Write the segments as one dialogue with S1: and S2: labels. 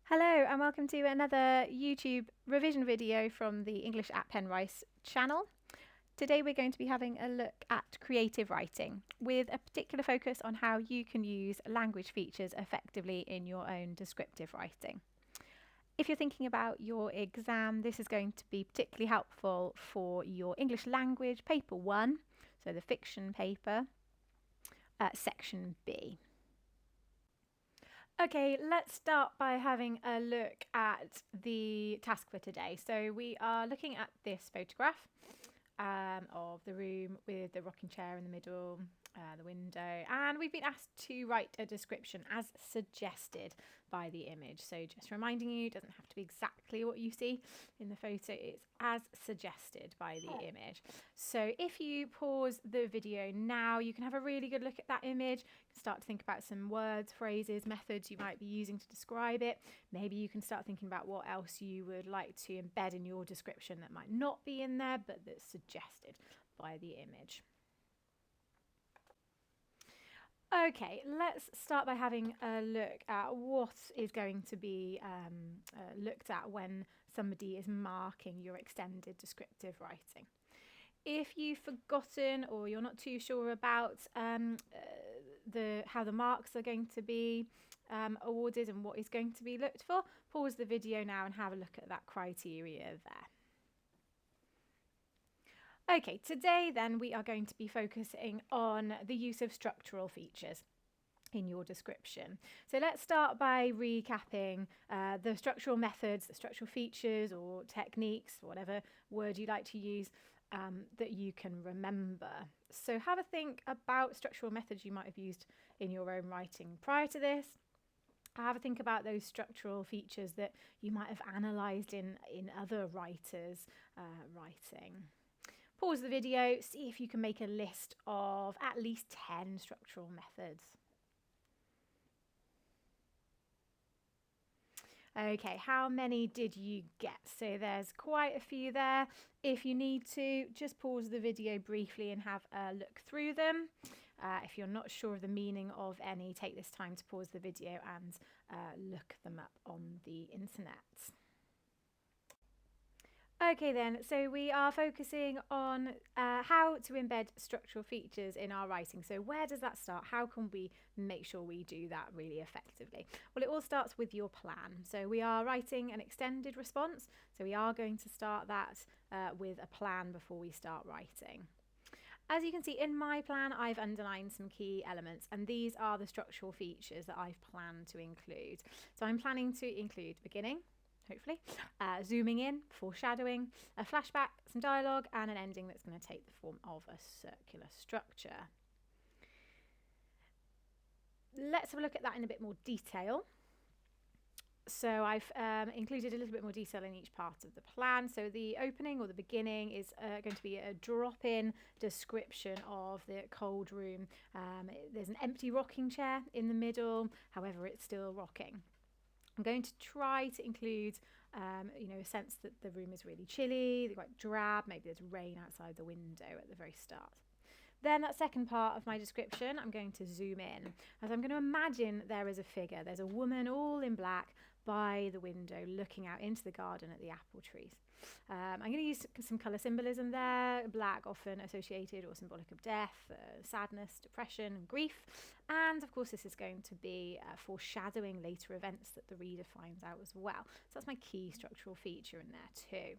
S1: Hello and welcome to another YouTube revision video from the English at Penrice channel. Today we're going to be having a look at creative writing with a particular focus on how you can use language features effectively in your own descriptive writing. If you're thinking about your exam, this is going to be particularly helpful for your English Language Paper 1, so the fiction paper, section B. Okay, let's start by having a look at the task for today. So we are looking at this photograph of the room with the rocking chair in the middle, the window, and we've been asked to write a description as suggested by the image. So just reminding you, it doesn't have to be exactly what you see in the photo, it's as suggested by the image. So if you pause the video now, you can have a really good look at that image, you can start to think about some words, phrases, methods you might be using to describe it. Maybe you can start thinking about what else you would like to embed in your description that might not be in there, but that's suggested by the image. Okay, let's start by having a look at what is going to be looked at when somebody is marking your extended descriptive writing. If you've forgotten or you're not too sure about how the marks are going to be awarded and what is going to be looked for, pause the video now and have a look at that criteria there. Okay, today then we are going to be focusing on the use of structural features in your description. So let's start by recapping the structural methods, the structural features or techniques, whatever word you like to use, that you can remember. So have a think about structural methods you might have used in your own writing prior to this. Have a think about those structural features that you might have analysed in other writers' writing. Pause the video, see if you can make a list of at least 10 structural methods. Okay, how many did you get? So there's quite a few there. If you need to, just pause the video briefly and have a look through them. If you're not sure of the meaning of any, take this time to pause the video and look them up on the internet. Okay then, so we are focusing on how to embed structural features in our writing. So where does that start? How can we make sure we do that really effectively? Well, it all starts with your plan. So we are writing an extended response. So we are going to start that with a plan before we start writing. As you can see in my plan, I've underlined some key elements, and these are the structural features that I've planned to include. So I'm planning to include beginning, hopefully, zooming in, foreshadowing, a flashback, some dialogue, and an ending that's going to take the form of a circular structure. Let's have a look at that in a bit more detail. So I've included a little bit more detail in each part of the plan. So the opening or the beginning is going to be a drop-in description of the cold room. There's an empty rocking chair in the middle, however it's still rocking. I'm going to try to include, a sense that the room is really chilly, quite drab, maybe there's rain outside the window at the very start. Then that second part of my description, I'm going to zoom in, as I'm going to imagine there is a figure. There's a woman all in black by the window looking out into the garden at the apple trees. I'm going to use some colour symbolism there, black often associated or symbolic of death, sadness, depression and grief. And of course this is going to be foreshadowing later events that the reader finds out as well. So that's my key structural feature in there too.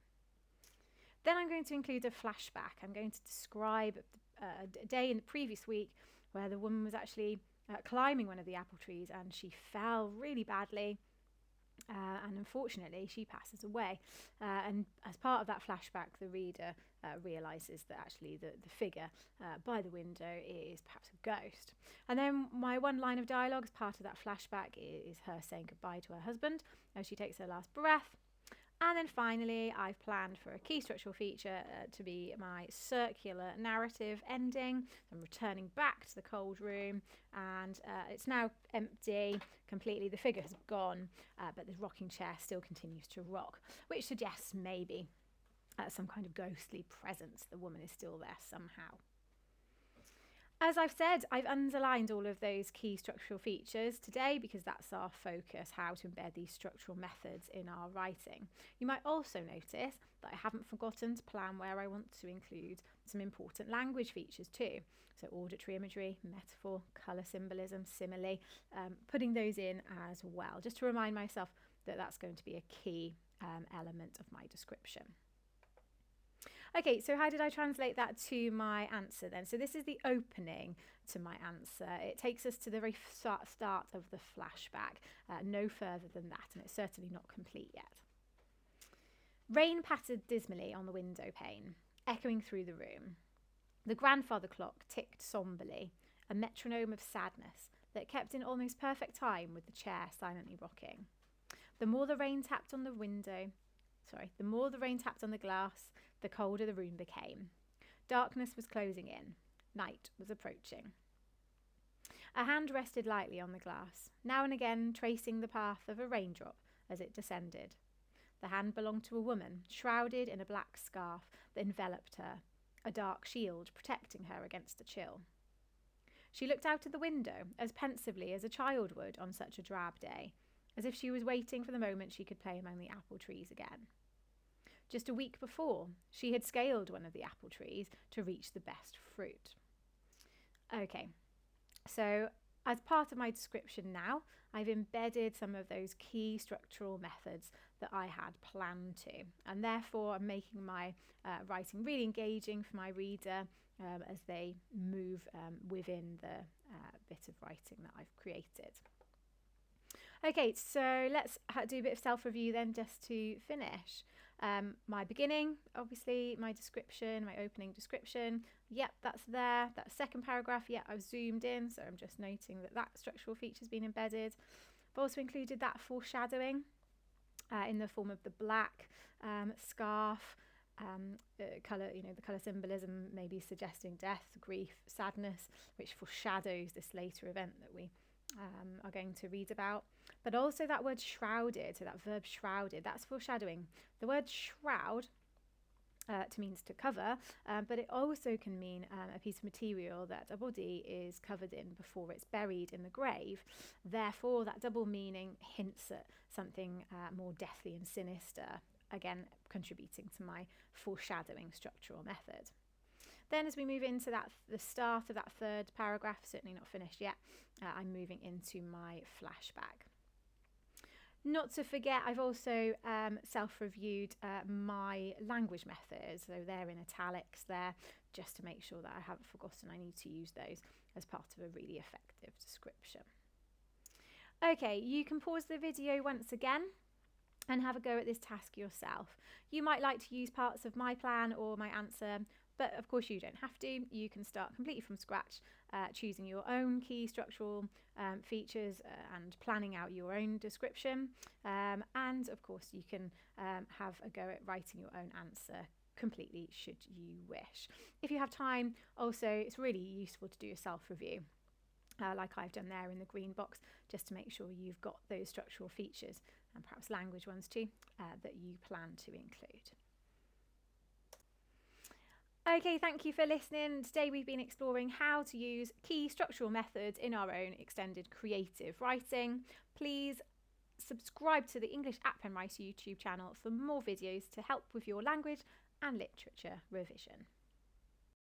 S1: Then I'm going to include a flashback. I'm going to describe a day in the previous week where the woman was actually climbing one of the apple trees and she fell really badly. And unfortunately she passes away, and as part of that flashback the reader realises that actually the figure by the window is perhaps a ghost. And then my one line of dialogue as part of that flashback is her saying goodbye to her husband as she takes her last breath. And then finally, I've planned for a key structural feature to be my circular narrative ending. I'm returning back to the cold room and it's now empty completely. The figure has gone, but the rocking chair still continues to rock, which suggests maybe some kind of ghostly presence. The woman is still there somehow. As I've said, I've underlined all of those key structural features today because that's our focus, how to embed these structural methods in our writing. You might also notice that I haven't forgotten to plan where I want to include some important language features too. So auditory imagery, metaphor, colour symbolism, simile, putting those in as well, just to remind myself that that's going to be a key element of my description. Okay, so how did I translate that to my answer then? So this is the opening to my answer. It takes us to the very start of the flashback, no further than that, and it's certainly not complete yet. Rain pattered dismally on the window pane, echoing through the room. The grandfather clock ticked somberly, a metronome of sadness that kept in almost perfect time with the chair silently rocking. The more the rain tapped on the glass, the colder the room became. Darkness was closing in. Night was approaching. A hand rested lightly on the glass, now and again tracing the path of a raindrop as it descended. The hand belonged to a woman, shrouded in a black scarf that enveloped her, a dark shield protecting her against the chill. She looked out of the window as pensively as a child would on such a drab day, as if she was waiting for the moment she could play among the apple trees again. Just a week before, she had scaled one of the apple trees to reach the best fruit. Okay, so as part of my description now, I've embedded some of those key structural methods that I had planned to, and therefore I'm making my writing really engaging for my reader as they move within the bit of writing that I've created. Okay, so let's do a bit of self-review then just to finish. My beginning, obviously, my description, my opening description. Yep, that's there. That second paragraph, yeah, I've zoomed in, so I'm just noting that that structural feature's been embedded. I've also included that foreshadowing in the form of the black scarf, colour, the colour symbolism maybe suggesting death, grief, sadness, which foreshadows this later event that we are going to read about. But also that word shrouded, so that verb shrouded, that's foreshadowing. The word shroud means to cover, but it also can mean a piece of material that a body is covered in before it's buried in the grave. Therefore, that double meaning hints at something more deathly and sinister, again contributing to my foreshadowing structural method. Then as we move into the start of that third paragraph, certainly not finished yet, I'm moving into my flashback. Not to forget, I've also self-reviewed my language methods, so they're in italics there, just to make sure that I haven't forgotten I need to use those as part of a really effective description. Okay, you can pause the video once again and have a go at this task yourself. You might like to use parts of my plan or my answer, but of course you don't have to. You can start completely from scratch, choosing your own key structural features and planning out your own description. And of course you can have a go at writing your own answer completely should you wish. If you have time, also it's really useful to do a self-review. Like I've done there in the green box, just to make sure you've got those structural features, and perhaps language ones too, that you plan to include. Okay, thank you for listening. Today we've been exploring how to use key structural methods in our own extended creative writing. Please subscribe to the English at Penrice YouTube channel for more videos to help with your language and literature revision.